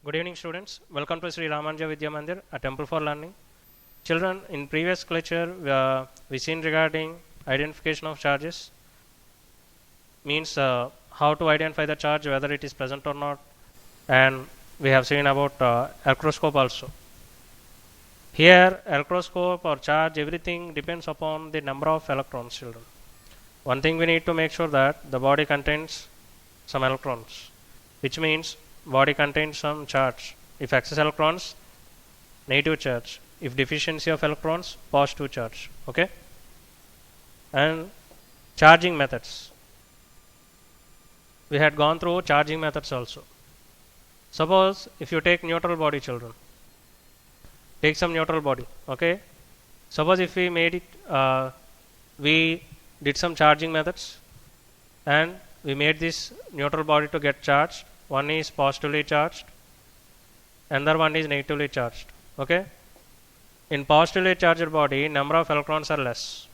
Good evening, students. Welcome to Sri Ramanja Vidya Mandir, a temple for learning. Children, in previous lecture, we seen regarding identification of charges, means how to identify the charge, whether it is present or not, and we have seen about electroscope also. Here, electroscope or charge, everything depends upon the number of electrons, children. One thing we need to make sure that the body contains some electrons, which means body contains some charge. If excess electrons, negative charge. If deficiency of electrons, positive charge. Okay. And charging methods. We had gone through charging methods also. Suppose if you take neutral body, children. Take some neutral body. Okay. Suppose if we made it, we did some charging methods, and we made this neutral body to get charged. One is positively charged, another one is negatively charged. Okay. In positively charged body, number of electrons are less.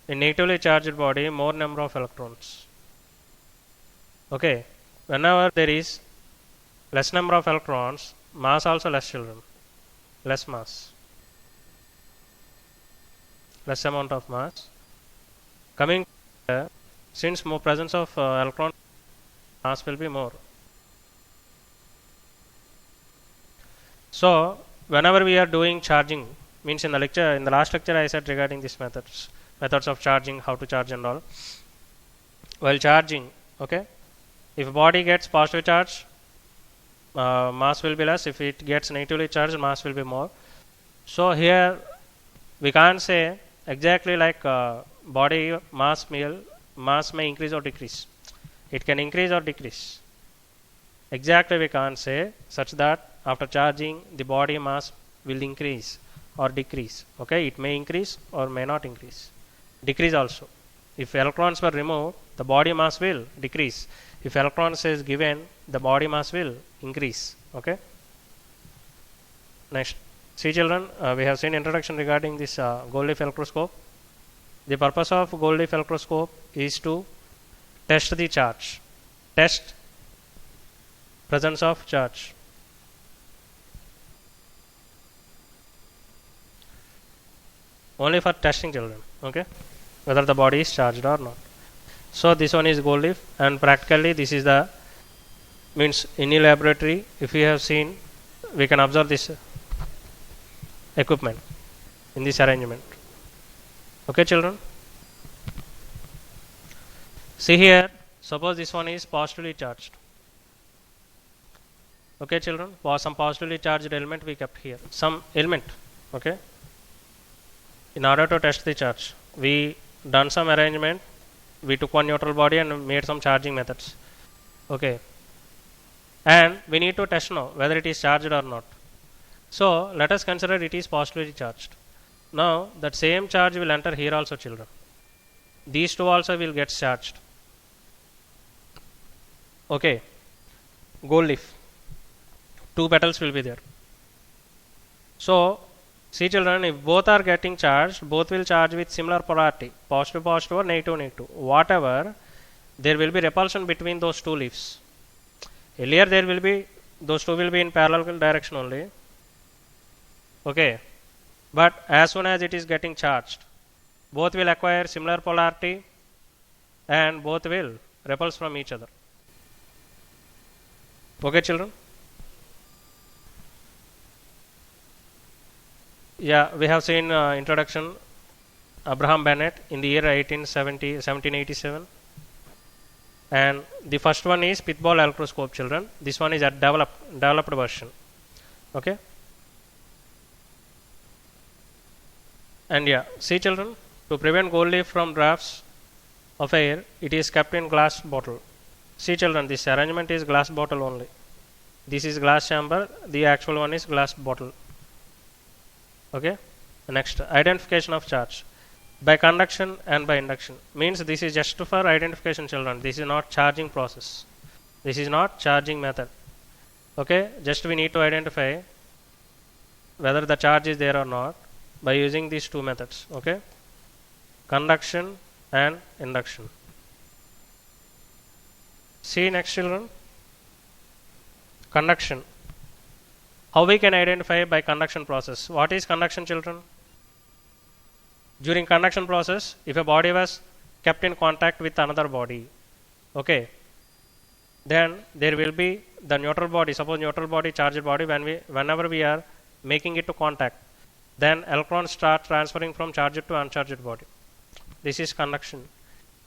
In negatively charged body, more number of electrons. Okay. Whenever there is less number of electrons, mass also less, children. Less mass. Less amount of mass. Coming since more presence of electron, mass will be more. So whenever we are doing charging, means in the last lecture I said regarding these methods of charging, how to charge and all. While charging, okay, if body gets positive charge, mass will be less. If it gets negatively charged, mass will be more. So here we can't say exactly like body mass may increase or decrease. It can increase or decrease. Exactly we can't say such that after charging the body mass will increase or decrease. Okay, it may increase or may not increase. Decrease also. If electrons were removed, the body mass will decrease. If electrons is given, the body mass will increase. Okay. Next, see children, we have seen introduction regarding this gold leaf electroscope. The purpose of gold leaf electroscope is to test the charge, test presence of charge. Only for testing, children. Okay, whether the body is charged or not. So this one is gold leaf, and practically this is the means in a laboratory. If we have seen, we can observe this equipment in this arrangement. Okay, children. See here, suppose this one is positively charged. Okay, children, for some positively charged element we kept here, some element. Okay, in order to test the charge, we done some arrangement. We took one neutral body and made some charging methods. Okay, and we need to test now whether it is charged or not. So let us consider it is positively charged. Now that same charge will enter here also, children. These two also will get charged. Okay, gold leaf, two petals will be there. So see children, if both are getting charged, both will charge with similar polarity, positive positive or negative negative. Whatever, there will be repulsion between those two leaves. Earlier there will be, those two will be in parallel direction only. Okay, but as soon as it is getting charged, both will acquire similar polarity and both will repulse from each other. Okay, children. Yeah, we have seen introduction Abraham Bennett in the year 1787, and the first one is pithball electroscope, children. This one is a developed version. Okay, and yeah, see children, to prevent gold leaf from drafts of air, it is kept in glass bottle. See children, this arrangement is glass bottle only. This is glass chamber, the actual one is glass bottle. Okay, next, identification of charge by conduction and by induction, means this is just for identification, children. This is not charging process, this is not charging method. Okay, just we need to identify whether the charge is there or not by using these two methods. Okay, conduction and induction. See next children, Conduction. How we can identify by conduction process? What is conduction, children? During conduction process, if a body was kept in contact with another body, okay, then there will be the neutral body. Suppose neutral body, charged body, whenever we are making it to contact, then electrons start transferring from charged to uncharged body. This is conduction.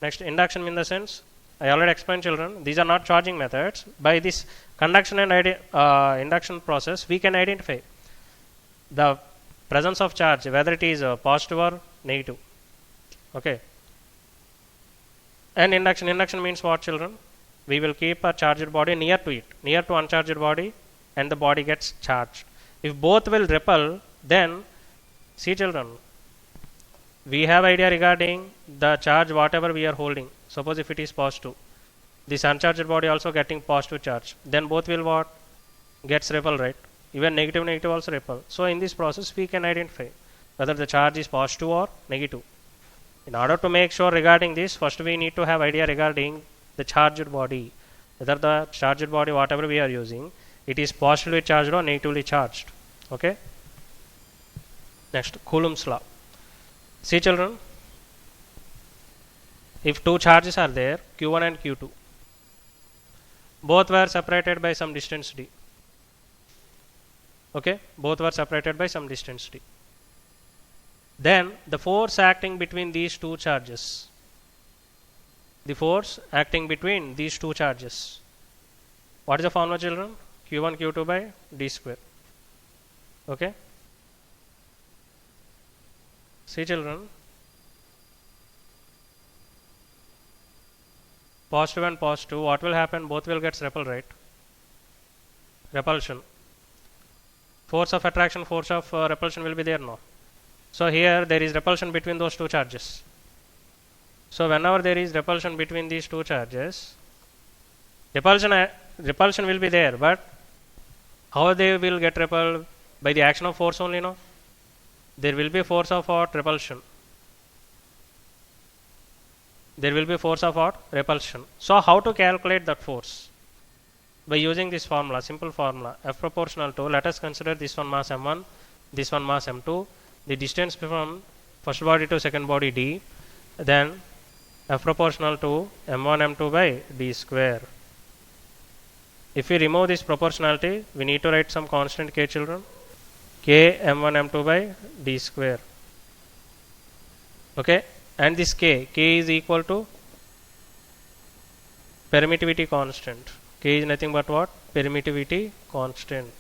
Next, induction in the sense, I already explained, children, these are not charging methods. By this conduction and induction process, we can identify the presence of charge, whether it is positive or negative. Okay. And induction means what, children? We will keep a charged body near to it, near to uncharged body, and the body gets charged. If both will repel, then see, children, we have idea regarding the charge whatever we are holding. Suppose if it is positive, this uncharged body also getting positive charge, then both will what? Gets repel, right? Even negative also repel. So in this process we can identify whether the charge is positive or negative. In order to make sure regarding this, first we need to have idea regarding the charged body, whether the charged body whatever we are using, it is positively charged or negatively charged. Okay. Next, Coulomb's law. See, children, if two charges are there, q1 and q2, both were separated by some distance d. Okay, both were separated by some distance d. Then the force acting between these two charges, what is the formula, children? q1 q2 by d square. Okay. See, children, positive and positive, what will happen? Both will get repel, right? Repulsion. Force of attraction, force of repulsion will be there now. So here there is repulsion between those two charges. So whenever there is repulsion between these two charges, repulsion will be there, but how they will get repelled? By the action of force only, no? There will be force of what? Repulsion. There will be force of what? Repulsion. So how to calculate that force? By using this formula, simple formula, F proportional to, let us consider this one mass m1, this one mass m2, the distance from first body to second body d, then F proportional to m1 m2 by d square. If we remove this proportionality, we need to write some constant k, children. K m1 m2 by d square. Okay, and this k is equal to permittivity constant. K is nothing but what? Permittivity constant.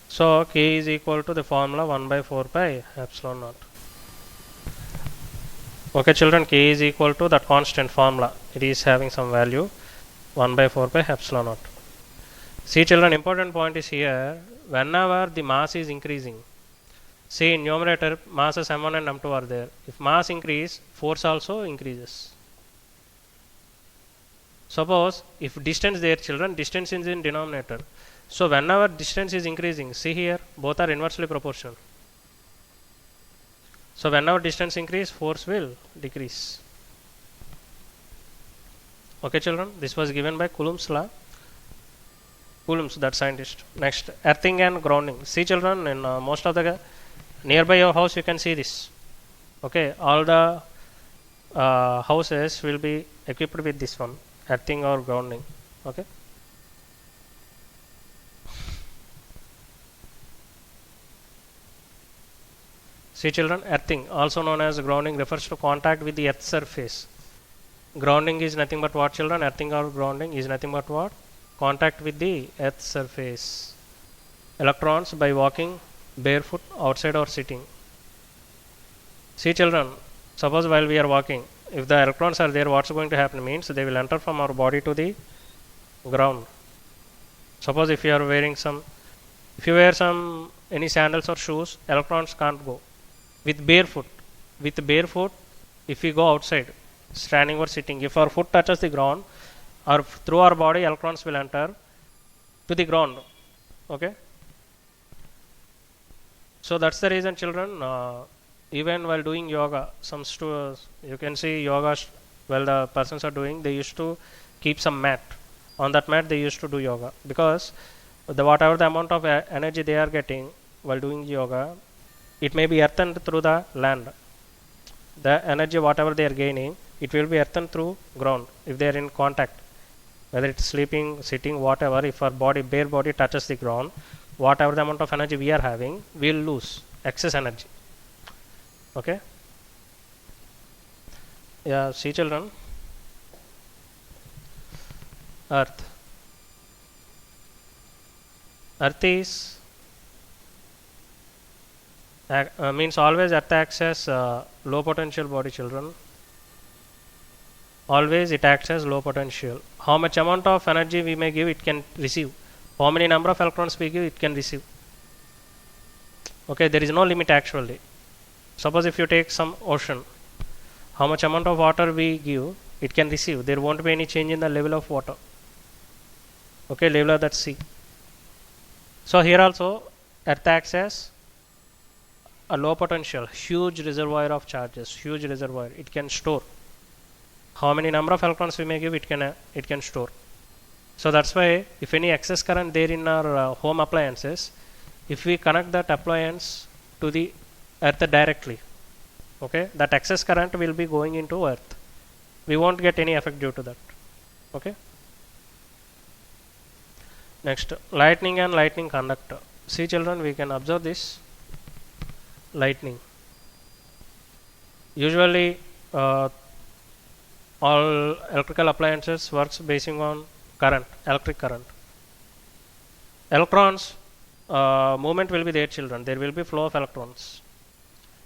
So k is equal to the formula 1 by 4 pi epsilon naught. Okay, children, k is equal to that constant formula. It is having some value 1 by 4 pi epsilon naught. See, children, important point is here, whenever the mass is increasing, see in numerator masses m1 and m2 are there. If mass increase, force also increases. Suppose if distance there, children, distance is in denominator. So whenever distance is increasing, see here, both are inversely proportional. So whenever distance increase, force will decrease. Okay, children, this was given by Coulomb's law. Coulomb's, that scientist. Next, earthing and grounding. See, children, in most of the nearby your house you can see this. Okay, all the houses will be equipped with this one, earthing or grounding. Okay. See, children, earthing, also known as grounding, refers to contact with the earth surface. Grounding is nothing but what, children? Earthing or grounding is nothing but what? Contact with the earth surface. Electrons by walking barefoot outside or sitting. See, children, suppose while we are walking, if the electrons are there, what's going to happen means they will enter from our body to the ground. Suppose if you are wearing if you wear any sandals or shoes, electrons can't go. With barefoot, if we go outside, standing or sitting, if our foot touches the ground, or through our body, electrons will enter to the ground. Okay. So that's the reason, children, even while doing yoga, you can see yoga while the persons are doing, they used to keep some mat. On that mat they used to do yoga, because the whatever the amount of energy they are getting while doing yoga, it may be earthened through the land. The energy whatever they are gaining, it will be earthened through ground if they are in contact, whether it's sleeping, sitting, whatever. If our body, bare body touches the ground, whatever the amount of energy we are having, we'll lose excess energy. Okay. Yeah, see children, earth is means always earth acts as low potential body, children. Always it acts as low potential. How much amount of energy we may give, it can receive. How many number of electrons we give, it can receive. Okay, there is no limit actually. Suppose if you take some ocean, how much amount of water we give, it can receive. There won't be any change in the level of water. Okay, level of that sea. So here also earth acts as a low potential, huge reservoir of charges, huge reservoir. It can store. How many number of electrons we may give, it can store. So that's why if any excess current there in our home appliances, if we connect that appliance to the earth directly, okay, that excess current will be going into earth. We won't get any effect due to that. Okay. Next, lightning and lightning conductor. See children, we can observe this. Lightning. Usually all electrical appliances works basing on current, electric current. Electrons movement will be there, children. There will be flow of electrons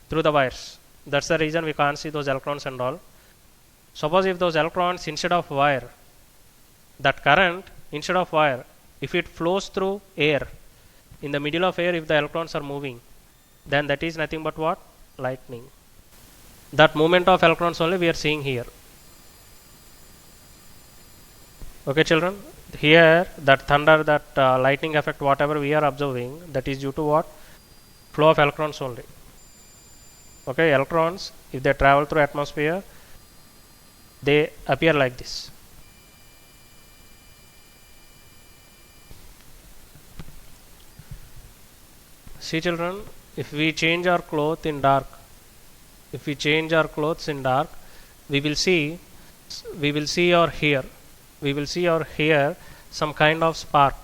through the wires. That's the reason we can't see those electrons and all. Suppose if those electrons instead of wire, that current instead of wire, if it flows through air, in the middle of air, if the electrons are moving, then that is nothing but what? Lightning. That movement of electrons only we are seeing here. Okay children, here that thunder, that lightning effect, whatever we are observing, that is due to what? Flow of electrons only. Okay, electrons, if they travel through atmosphere, they appear like this. See children, if we change our clothes in dark, we will see or hear some kind of spark.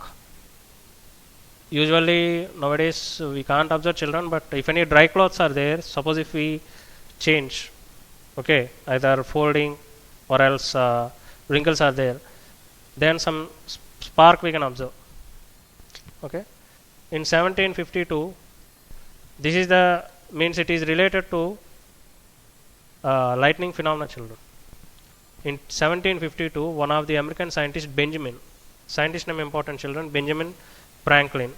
Usually nowadays we can't observe children, but if any dry clothes are there, suppose if we change, okay, either folding or else wrinkles are there, then some spark we can observe. Okay. In 1752, this is the means it is related to lightning phenomena, children. In 1752, one of the American scientists, scientist name important, children, Benjamin Franklin.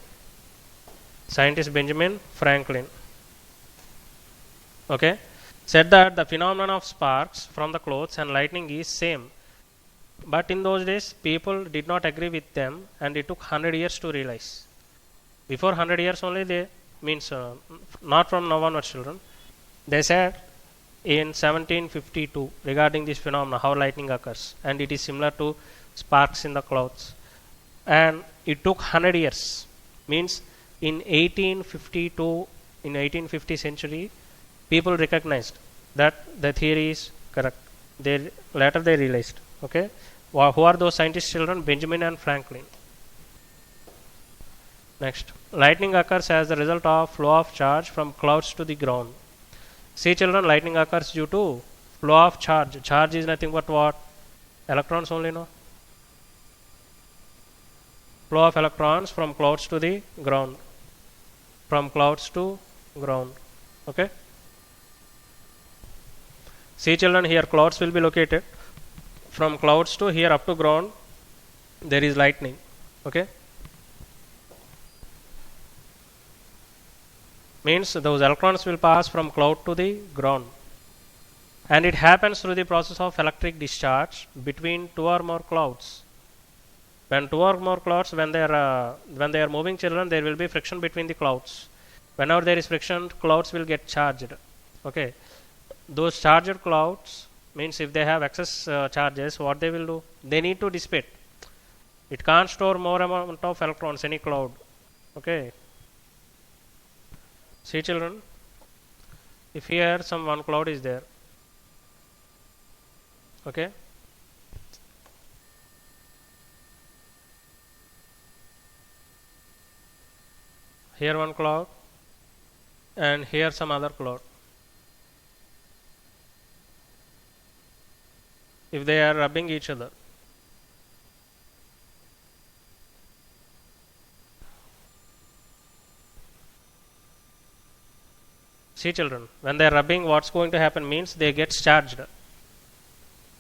Scientist Benjamin Franklin, okay, said that the phenomenon of sparks from the clothes and lightning is same. But in those days, people did not agree with them, and it took 100 years to realize. Before 100 years only, they means not from now onwards, children. They said in 1752 regarding this phenomenon, how lightning occurs, and it is similar to sparks in the clouds. And it took 100 years. Means in 1852, in 1850 century, people recognized that the theory is correct. Later they realized. Okay, who are those scientists, children? Benjamin and Franklin. Next, lightning occurs as the result of flow of charge from clouds to the ground. See children, lightning occurs due to flow of charge. Charge is nothing but what? Electrons only, no? Flow of electrons from clouds to the ground. From clouds to ground. Okay. See children, here clouds will be located. From clouds to here up to ground, there is lightning. Okay. Means those electrons will pass from cloud to the ground, and it happens through the process of electric discharge between two or more clouds. When two or more clouds, when they are moving, children, there will be friction between the clouds. Whenever there is friction, clouds will get charged. Okay, those charged clouds means if they have excess charges, what they will do? They need to dissipate. It can't store more amount of electrons, any cloud. Okay. See children, if here some one cloud is there, okay, here one cloud and here some other cloud. If they are rubbing each other, see children, when they are rubbing, what's going to happen means they get charged.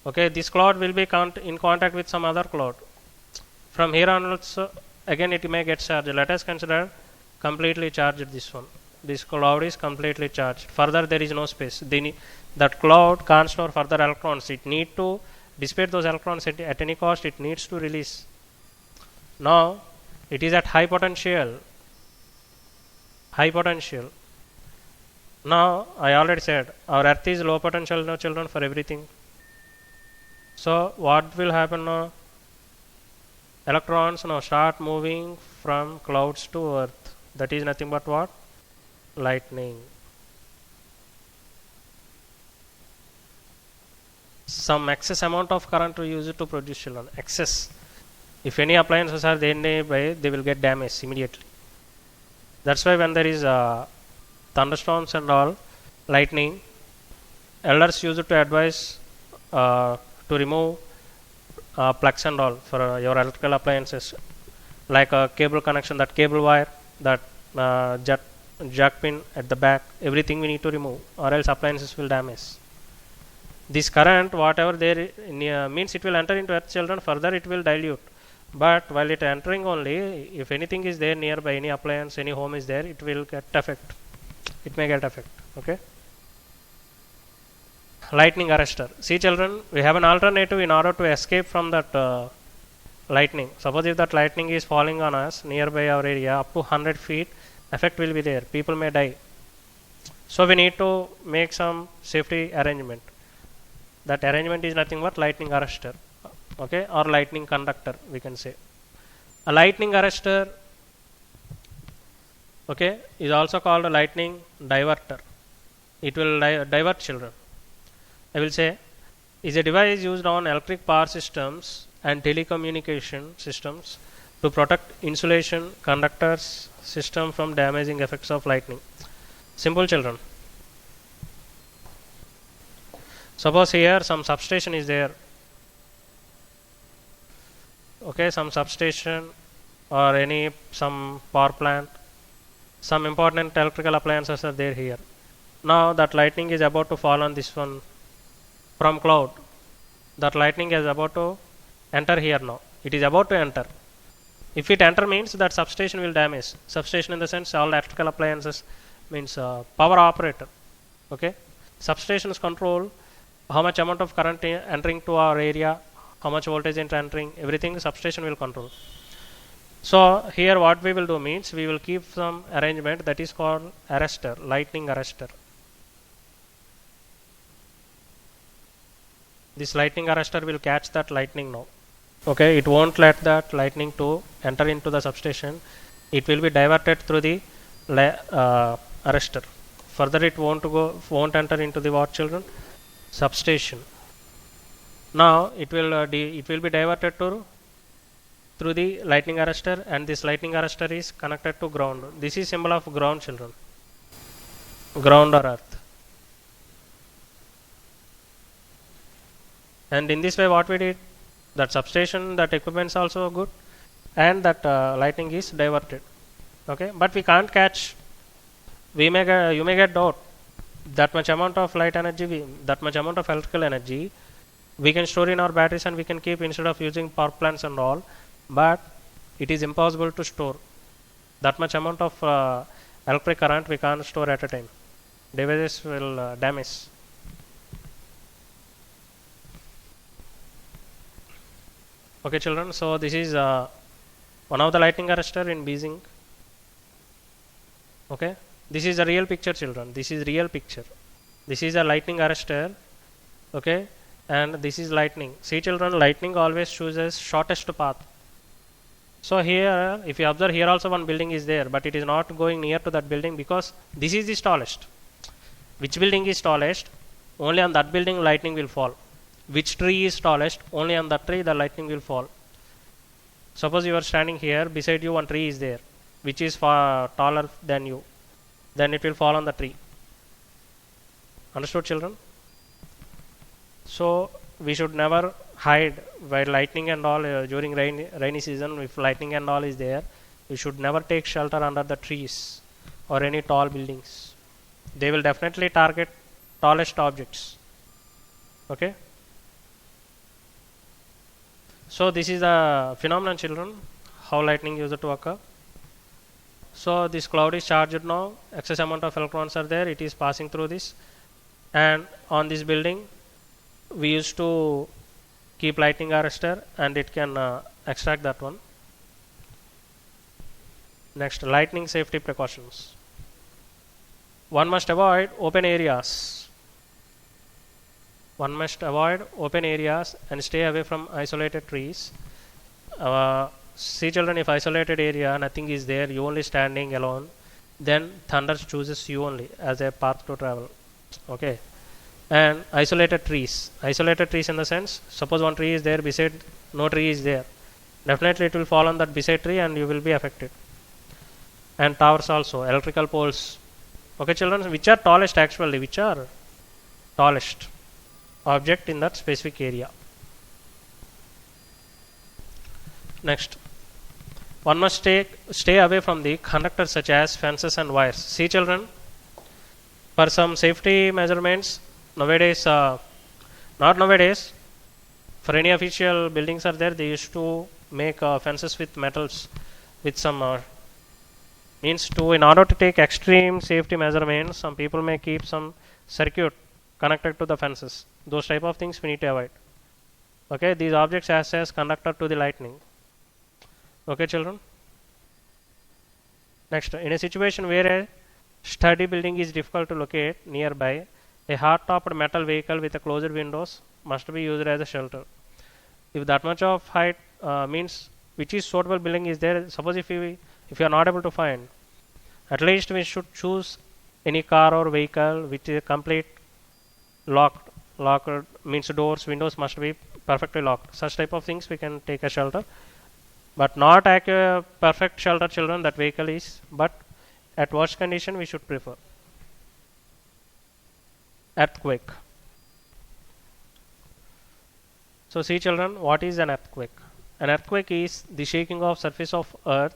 Okay, this cloud will be in contact with some other cloud. From here on also, again it may get charged. Let us consider completely charged this one. This cloud is completely charged. Further there is no space. That cloud can't store further electrons. It need to dissipate those electrons at any cost. It needs to release. Now it is at high potential. High potential. Now I already said our earth is low potential now children for everything. So what will happen now? Electrons now start moving from clouds to earth. That is nothing but what? Lightning. Some excess amount of current to use it to produce children. Excess. If any appliances are there nearby, they will get damaged immediately. That's why when there is thunderstorms and all, lightning, elders use it to advise to remove plugs and all for your electrical appliances, like a cable connection, that cable wire, that jack pin at the back, everything we need to remove, or else appliances will damage. This current, whatever there means, it will enter into earth children, further it will dilute. But while it entering only, if anything is there nearby, any appliance, any home is there, it will get affect. It may get affect. Okay. Lightning arrestor. See children, we have an alternative in order to escape from that lightning. Suppose if that lightning is falling on us nearby our area up to 100 feet, effect will be there. People may die. So we need to make some safety arrangement. That arrangement is nothing but lightning arrestor. Okay, or lightning conductor we can say. A lightning arrestor, okay, is also called a lightning diverter. It will divert children. I will say is a device used on electric power systems and telecommunication systems to protect insulation conductors system from damaging effects of lightning. Simple children. Suppose here some substation is there. Okay, some substation or some power plant, some important electrical appliances are there here. Now that lightning is about to fall on this one from cloud. That lightning is about to enter here now. It is about to enter. If it enter means that substation will damage. Substation in the sense all electrical appliances means power operator. Okay, substations control how much amount of current entering to our area, how much voltage is entering, everything substation will control. So here what we will do means we will keep some arrangement that is called arrestor, lightning arrestor. This lightning arrestor will catch that lightning now. Okay, it won't let that lightning to enter into the substation. It will be diverted through the arrestor. Further it won't enter into the what children? Substation. Now it will be diverted through the lightning arrestor, and this lightning arrestor is connected to ground. This is symbol of ground children. Ground or earth. And in this way what we did, that substation, that equipment is also good, and that lightning is diverted. Okay, but we can't catch. You may get doubt. That much amount of light energy, that much amount of electrical energy, we can store in our batteries and we can keep instead of using power plants and all. But it is impossible to store that much amount of electric current. We can't store at a time. Devices will damage. Okay children, so this is one of the lightning arrestor in Beijing. Okay, this is a real picture children. This is real picture. This is a lightning arrestor. Okay, and this is lightning. See children, lightning always chooses shortest path. So here, if you observe, here also one building is there, but it is not going near to that building because this is the tallest. Which building is tallest? Only on that building lightning will fall. Which tree is tallest? Only on that tree the lightning will fall. Suppose you are standing here, beside you one tree is there, which is far taller than you. Then it will fall on the tree. Understood children? So we should never hide while lightning and all during rainy season. If lightning and all is there, you should never take shelter under the trees or any tall buildings. They will definitely target tallest objects. Okay. So this is the phenomenon children, how lightning used to occur. So this cloud is charged now, excess amount of electrons are there, it is passing through this, and on this building we used to keep lightning arrestor and it can extract that one. Next, lightning safety precautions. One must avoid open areas. One must avoid open areas and stay away from isolated trees. See children, if isolated area nothing is there, you only standing alone, then thunder chooses you only as a path to travel. Okay. And isolated trees in the sense, suppose one tree is there, beside no tree is there, definitely it will fall on that beside tree and you will be affected. And towers also, electrical poles. Okay children, which are tallest actually, which are tallest object in that specific area. Next, one must stay away from the conductors such as fences and wires. See children, for some safety measurements nowadays, not nowadays, for any official buildings are there, they used to make fences with metals with some means to, in order to take extreme safety measurements, some people may keep some circuit connected to the fences. Those type of things we need to avoid. Okay, these objects acts as conductor to the lightning. Okay children. Next, in a situation where a sturdy building is difficult to locate nearby, a hard-topped metal vehicle with a closed windows must be used as a shelter. If that much of height means which is suitable building is there, suppose if you are not able to find, at least we should choose any car or vehicle which is complete locked means doors, windows must be perfectly locked. Such type of things we can take a shelter, but not a perfect shelter children that vehicle is, but at worst condition we should prefer. Earthquake. So see children, what is an earthquake? An earthquake is the shaking of surface of earth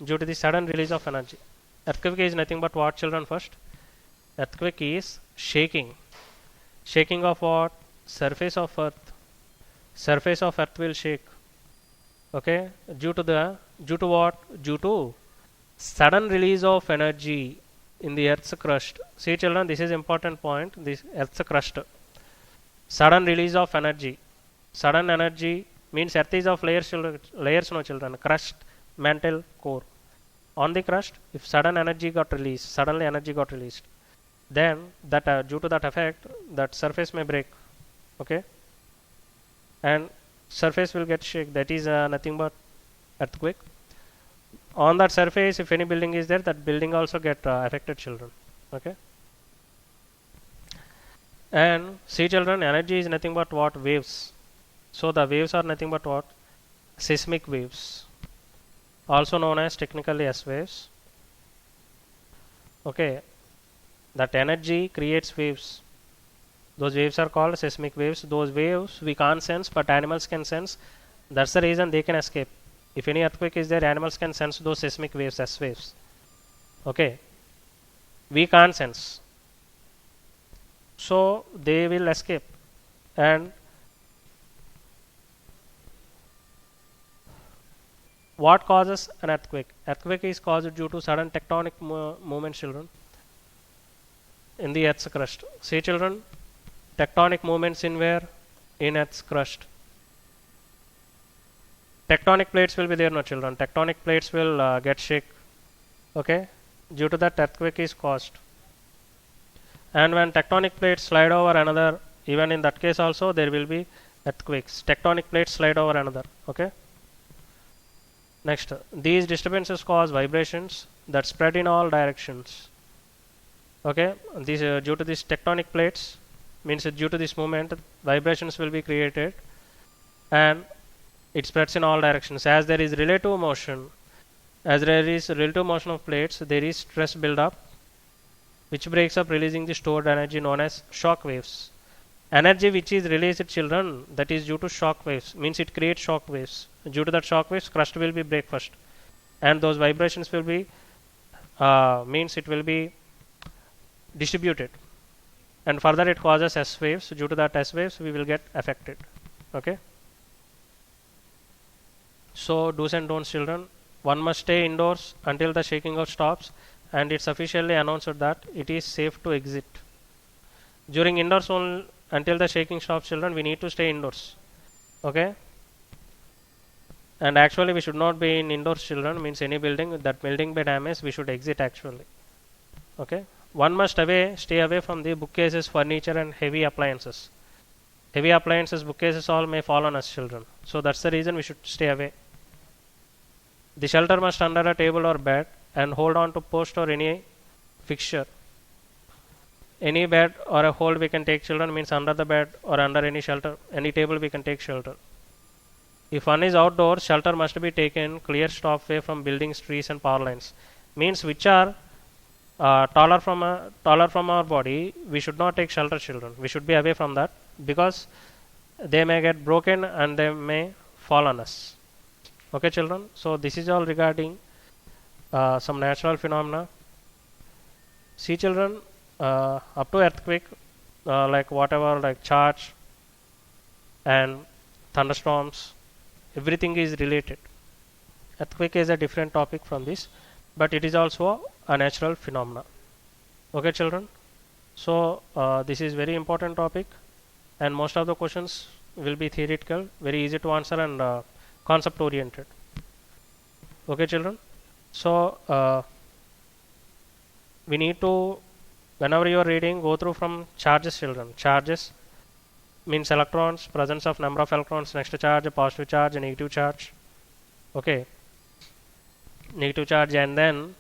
due to the sudden release of energy. Earthquake is nothing but what children first? Earthquake is shaking of what? Surface of earth. Surface of earth will shake. Okay, due to what? Due to sudden release of energy in the earth's crust. See children, this is important point. This earth's crust, sudden release of energy. Sudden energy means earth is of layers no children, crust, mantle, core. On the crust, if suddenly energy got released, then that due to that effect, that surface may break. Okay, and surface will get shake. That is nothing but earthquake. On that surface, if any building is there, that building also get affected children. Okay. And see children, energy is nothing but what? Waves. So the waves are nothing but what? Seismic waves, also known as technically S waves. Okay, that energy creates waves. Those waves are called seismic waves. Those waves we can't sense, but animals can sense. That's the reason they can escape. If any earthquake is there, animals can sense those seismic waves, S waves. Okay, we can't sense, so they will escape. And what causes an earthquake? Earthquake is caused due to sudden tectonic movement children in the earth's crust. See children, tectonic movements in where? In earth's crust. Tectonic plates will be there, no children. Tectonic plates will get shake. Okay, due to that earthquake is caused. And when tectonic plates slide over another Even in that case also there will be earthquakes. Tectonic plates slide over another. Okay. Next, these disturbances cause vibrations that spread in all directions. Okay, these due to these tectonic plates, means due to this movement, vibrations will be created, and it spreads in all directions. As there is relative motion, of plates, there is stress build up, which breaks up, releasing the stored energy known as shock waves. Energy which is released, children, that is due to shock waves, means it creates shock waves. Due to that shock waves, crust will be break first, and those vibrations will be means it will be distributed, and further it causes S waves. Due to that S waves, we will get affected. Okay. So do's and don'ts, children. One must stay indoors until the shaking out stops, and it's officially announced that it is safe to exit. During indoors only, until the shaking stops, children, we need to stay indoors. Okay. And actually we should not be in indoors, children, means any building, that building by damage, we should exit actually. Okay. One must stay away from the bookcases, furniture and heavy appliances. Heavy appliances, bookcases all may fall on us, children. So that's the reason we should stay away. The shelter must under a table or bed and hold on to post or any fixture. Any bed or a hold we can take, children, means under the bed or under any shelter, any table we can take shelter. If one is outdoors, shelter must be taken clear stop away from buildings, trees and power lines. Means which are taller from our body, we should not take shelter, children. We should be away from that, because they may get broken and they may fall on us. Okay, children. So this is all regarding some natural phenomena. See, children, up to earthquake, like whatever, like charge and thunderstorms, everything is related. Earthquake is a different topic from this, but it is also a natural phenomena. Okay, children. So this is very important topic, and most of the questions will be theoretical, very easy to answer, and concept oriented. Okay, children. So we need to, whenever you are reading, go through from charges, children. Charges means electrons, presence of number of electrons next to charge, a positive charge, a negative charge. Okay, negative charge, and then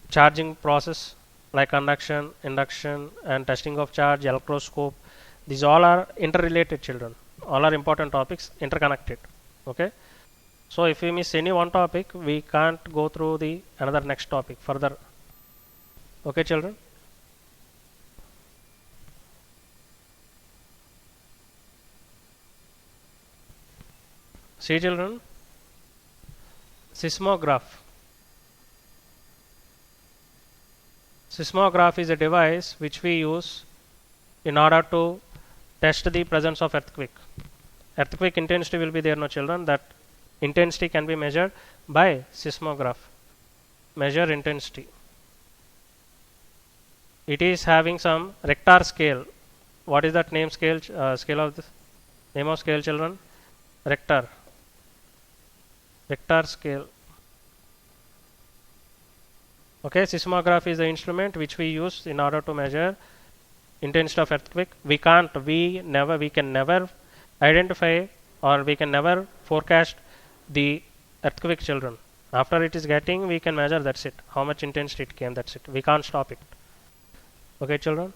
charging process like conduction, induction and testing of charge, electroscope. These all are interrelated, children. All are important topics, interconnected. Okay. So if we miss any one topic, we can't go through the another next topic further. Okay, children. See, children, seismograph. Seismograph is a device which we use in order to test the presence of earthquake. Earthquake intensity will be there, no, children. That intensity can be measured by seismograph. Measure intensity. It is having some Richter scale. What is that name scale? Scale of this name of scale, children? Richter. Richter scale. Okay, seismograph is the instrument which we use in order to measure intensity of earthquake. We can never identify, or we can never forecast the earthquake, children. After it is getting, we can measure, that's it. How much intensity it came, that's it. We can't stop it. Okay, children.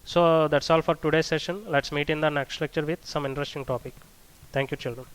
So that's all for today's session. Let's meet in the next lecture with some interesting topic. Thank you, children.